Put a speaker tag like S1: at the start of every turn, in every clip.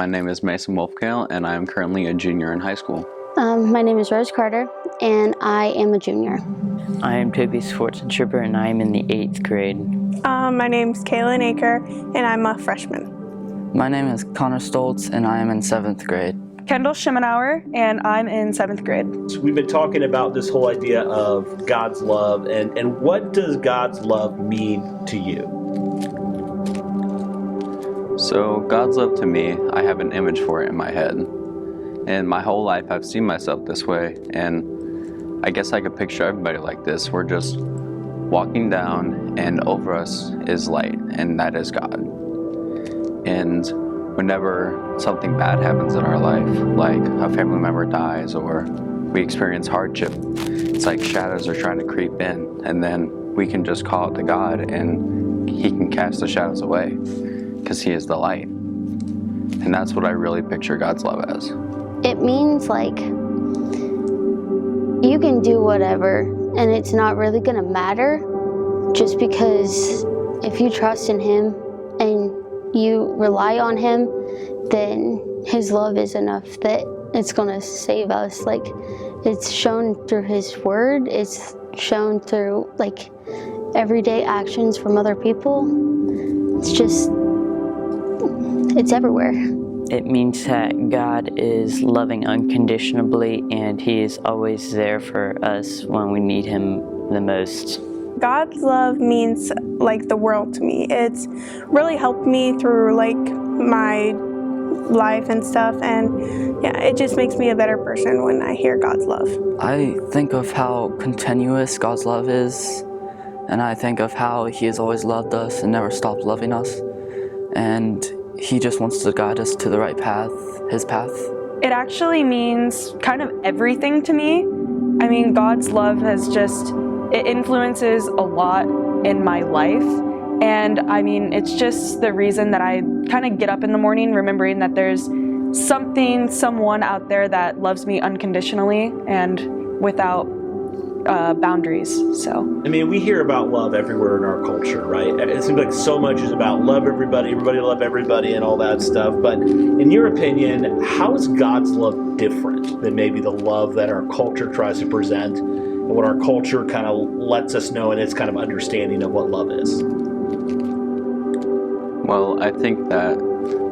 S1: My name is Mason Wolfkale, and I am currently a junior in high school.
S2: My name is Rose Carter, and I am a junior.
S3: I am Toby Schwarzentrooper, and I am in the 8th grade.
S4: My name's Kaylin Aker, and I'm a freshman.
S5: My name is Connor Stoltz, and I am in 7th grade.
S6: Kendall Schemenauer, and I'm in 7th grade.
S7: So we've been talking about this whole idea of God's love, and what does God's love mean to you?
S1: So God's love to me, I have an image for it in my head. And my whole life I've seen myself this way, and I guess I could picture everybody like this. We're just walking down, and over us is light, and that is God. And whenever something bad happens in our life, like a family member dies or we experience hardship, it's like shadows are trying to creep in, and then we can just call it to God, and He can cast the shadows away, because He is the light. And that's what I really picture God's love as.
S2: It means like you can do whatever and it's not really gonna matter, just because if you trust in Him and you rely on Him, then His love is enough that it's gonna save us. Like, it's shown through His word, it's shown through like everyday actions from other people. It's everywhere.
S3: It means that God is loving unconditionally, and He is always there for us when we need Him the most.
S4: God's love means like the world to me. It's really helped me through like my life and stuff, and yeah, it just makes me a better person when I hear God's love.
S5: I think of how continuous God's love is, and I think of how He has always loved us and never stopped loving us, and He just wants to guide us to the right path, His path.
S6: It actually means kind of everything to me. I mean, God's love it influences a lot in my life. And I mean, it's just the reason that I kind of get up in the morning remembering that there's someone out there that loves me unconditionally and without boundaries. So
S7: I mean, we hear about love everywhere in our culture, right? It seems like so much is about love everybody love everybody, and all that stuff. But in your opinion, how is God's love different than maybe the love that our culture tries to present, and what our culture kind of lets us know in its kind of understanding of what love is?
S1: Well, I think that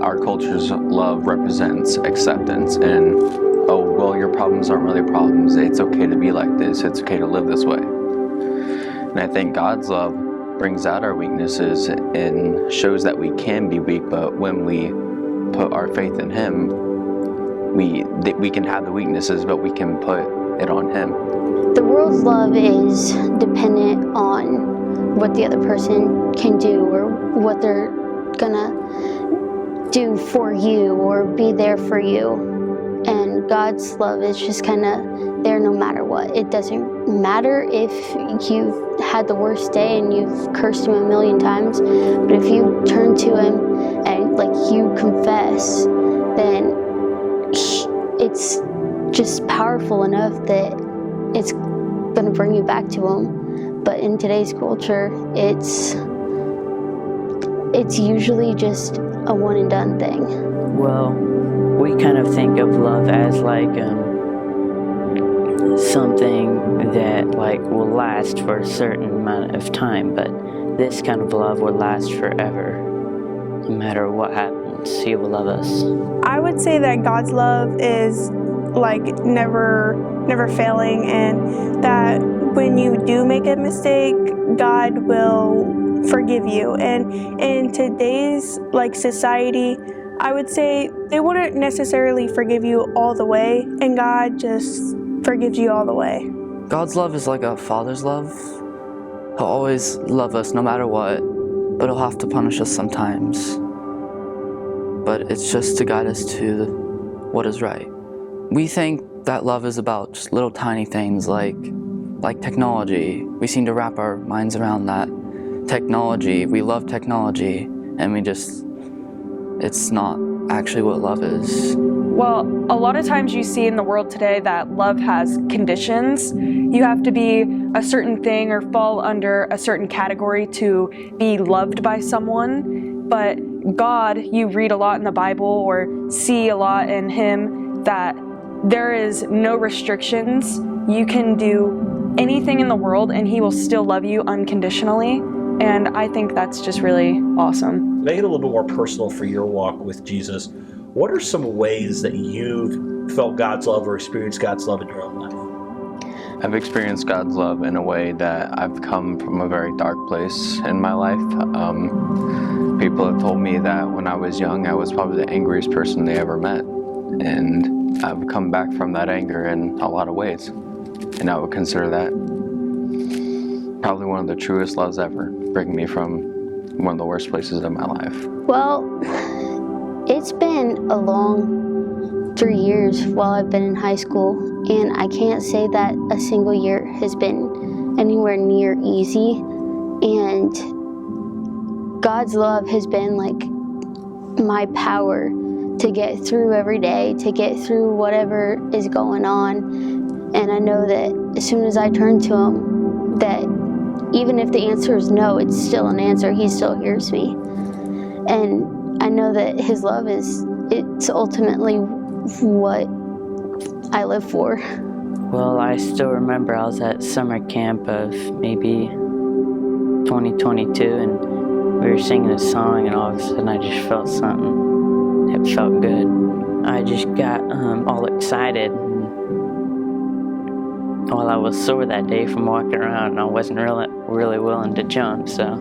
S1: our culture's love represents acceptance and, oh, well, your problems aren't really problems. It's okay to be like this. It's okay to live this way. And I think God's love brings out our weaknesses and shows that we can be weak, but when we put our faith in Him, we can have the weaknesses, but we can put it on Him.
S2: The world's love is dependent on what the other person can do or what they're gonna do for you or be there for you. And God's love is just kind of there no matter what. It doesn't matter if you've had the worst day and you've cursed Him a million times, but if you turn to Him and like you confess, then it's just powerful enough that it's going to bring you back to Him. But in today's culture, it's usually just a one and done thing.
S3: Well, we kind of think of love as like something that like will last for a certain amount of time, but this kind of love will last forever. No matter what happens, He will love us.
S4: I would say that God's love is like never failing, and that when you do make a mistake, God will forgive you. And in today's like society, I would say they wouldn't necessarily forgive you all the way, and God just forgives you all the way.
S5: God's love is like a father's love. He'll always love us no matter what, but He'll have to punish us sometimes. But it's just to guide us to what is right. We think that love is about just little tiny things like technology. We seem to wrap our minds around that. Technology, we love technology, and it's not actually what love is.
S6: Well, a lot of times you see in the world today that love has conditions. You have to be a certain thing or fall under a certain category to be loved by someone. But God, you read a lot in the Bible or see a lot in Him that there is no restrictions. You can do anything in the world and He will still love you unconditionally. And I think that's just really awesome.
S7: Make it a little bit more personal for your walk with Jesus. What are some ways that you've felt God's love or experienced God's love in your own life?
S1: I've experienced God's love in a way that I've come from a very dark place in my life. People have told me that when I was young, I was probably the angriest person they ever met. And I've come back from that anger in a lot of ways. And I would consider that probably one of the truest loves ever, bringing me from one of the worst places in my life.
S2: Well, it's been a long 3 years while I've been in high school, and I can't say that a single year has been anywhere near easy. And God's love has been like my power to get through every day, to get through whatever is going on. And I know that as soon as I turn to Him, that even if the answer is no, it's still an answer. He still hears me. And I know that His love it's ultimately what I live for.
S3: Well, I still remember I was at summer camp of maybe 2022, and we were singing a song, and all of a sudden I just felt something. It felt good. I just got all excited. Well, I was sore that day from walking around, and I wasn't really willing to jump, so.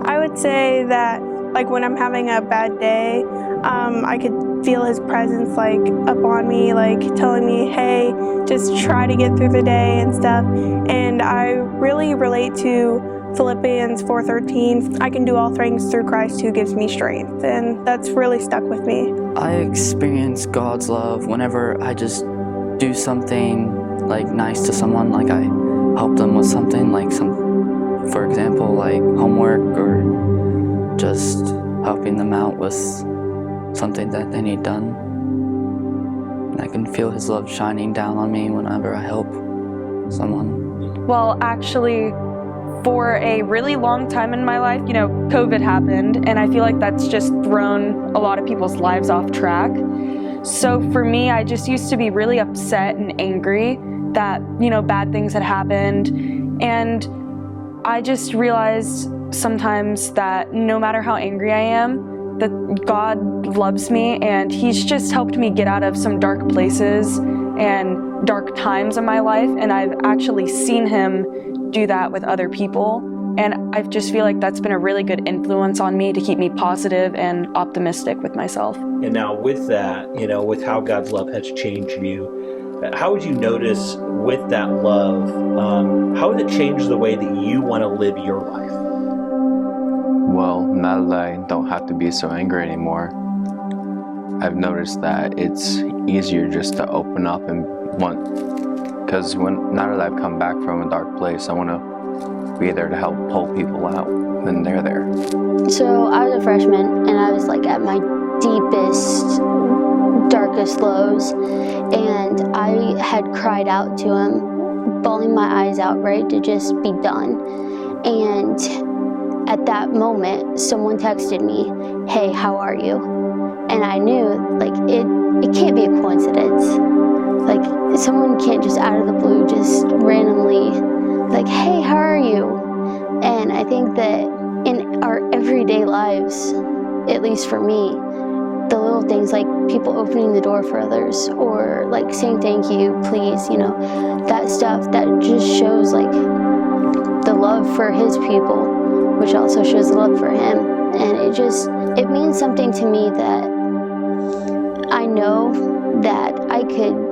S4: I would say that, like, when I'm having a bad day, I could feel His presence, like, up on me, like, telling me, hey, just try to get through the day and stuff. And I really relate to Philippians 4:13. I can do all things through Christ who gives me strength. And that's really stuck with me.
S5: I experience God's love whenever I just do something like nice to someone, like I help them with something, like for example, like homework, or just helping them out with something that they need done. And I can feel His love shining down on me whenever I help someone.
S6: Well, actually, for a really long time in my life, COVID happened, and I feel like that's just thrown a lot of people's lives off track. So for me, I just used to be really upset and angry that, bad things had happened. And I just realized sometimes that no matter how angry I am, that God loves me, and He's just helped me get out of some dark places and dark times in my life. And I've actually seen Him do that with other people. And I just feel like that's been a really good influence on me to keep me positive and optimistic with myself.
S7: And now with that, with how God's love has changed you, how would you notice with that love, how would it change the way that you want to live your life?
S1: Well, now that I don't have to be so angry anymore, I've noticed that it's easier just to open up and because now that I've come back from a dark place, I want to be there to help pull people out when they're there.
S2: So I was a freshman, and I was like at my deepest, darkest lows, and I had cried out to Him, bawling my eyes out, ready to just be done. And at that moment, someone texted me, hey, how are you? And I knew, like, it can't be a coincidence. Like, someone can't just out of the blue just randomly, like, hey, how are you? And I think that in our everyday lives, at least for me, the little things like people opening the door for others, or like saying thank you, please, that stuff that just shows like the love for His people, which also shows the love for Him. And it means something to me that I know that I could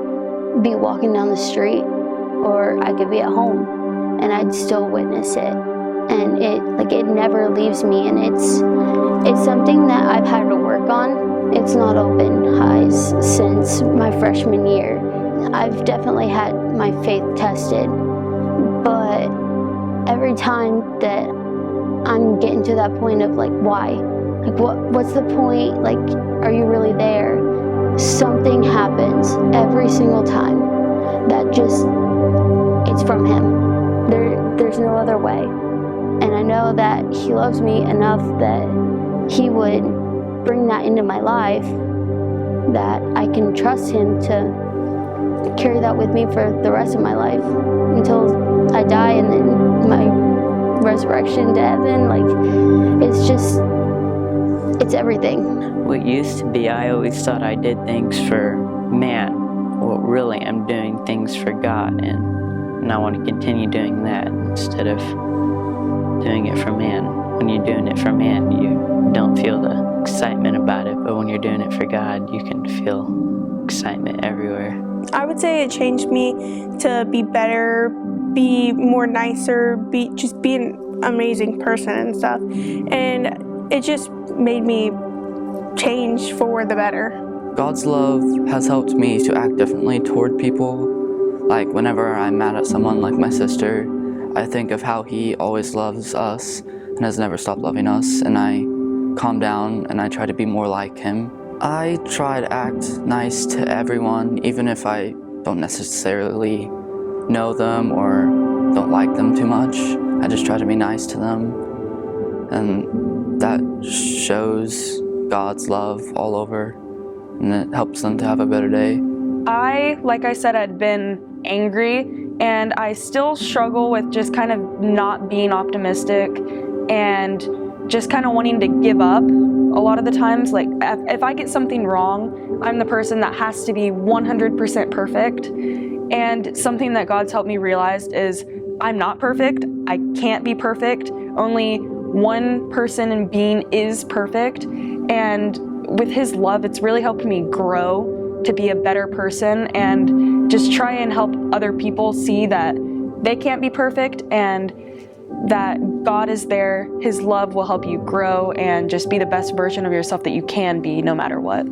S2: be walking down the street, or I could be at home, and I'd still witness it. And it never leaves me, and it's something that I've had to work on. It's not all been highs since my freshman year. I've definitely had my faith tested, but every time that I'm getting to that point of like, why? Like, what's the point? Like, are you really there? Something happens every single time that it's from Him. There's no other way. And I know that He loves me enough that He would bring that into my life, that I can trust Him to carry that with me for the rest of my life until I die, and then my resurrection to heaven. Like, it's everything.
S3: What used to be, I always thought I did things for man. Well, really, I'm doing things for God, and I want to continue doing that instead of doing it for man. When you're doing it for man, you don't feel the excitement about it, but when you're doing it for God, you can feel excitement everywhere.
S4: I would say it changed me to be better, be more nicer, be an amazing person and stuff. And it just made me change for the better.
S5: God's love has helped me to act differently toward people. Like whenever I'm mad at someone like my sister, I think of how He always loves us and has never stopped loving us, and I calm down and I try to be more like Him. I try to act nice to everyone, even if I don't necessarily know them or don't like them too much. I just try to be nice to them, and that shows God's love all over, and it helps them to have a better day.
S6: Like I said, had been angry, and I still struggle with just kind of not being optimistic and just kind of wanting to give up a lot of the times. Like, if I get something wrong, I'm the person that has to be 100% perfect. And something that God's helped me realize is I'm not perfect. I can't be perfect. Only one person and being is perfect. And with His love, it's really helped me grow to be a better person and just try and help other people see that they can't be perfect and that God is there. His love will help you grow and just be the best version of yourself that you can be, no matter what.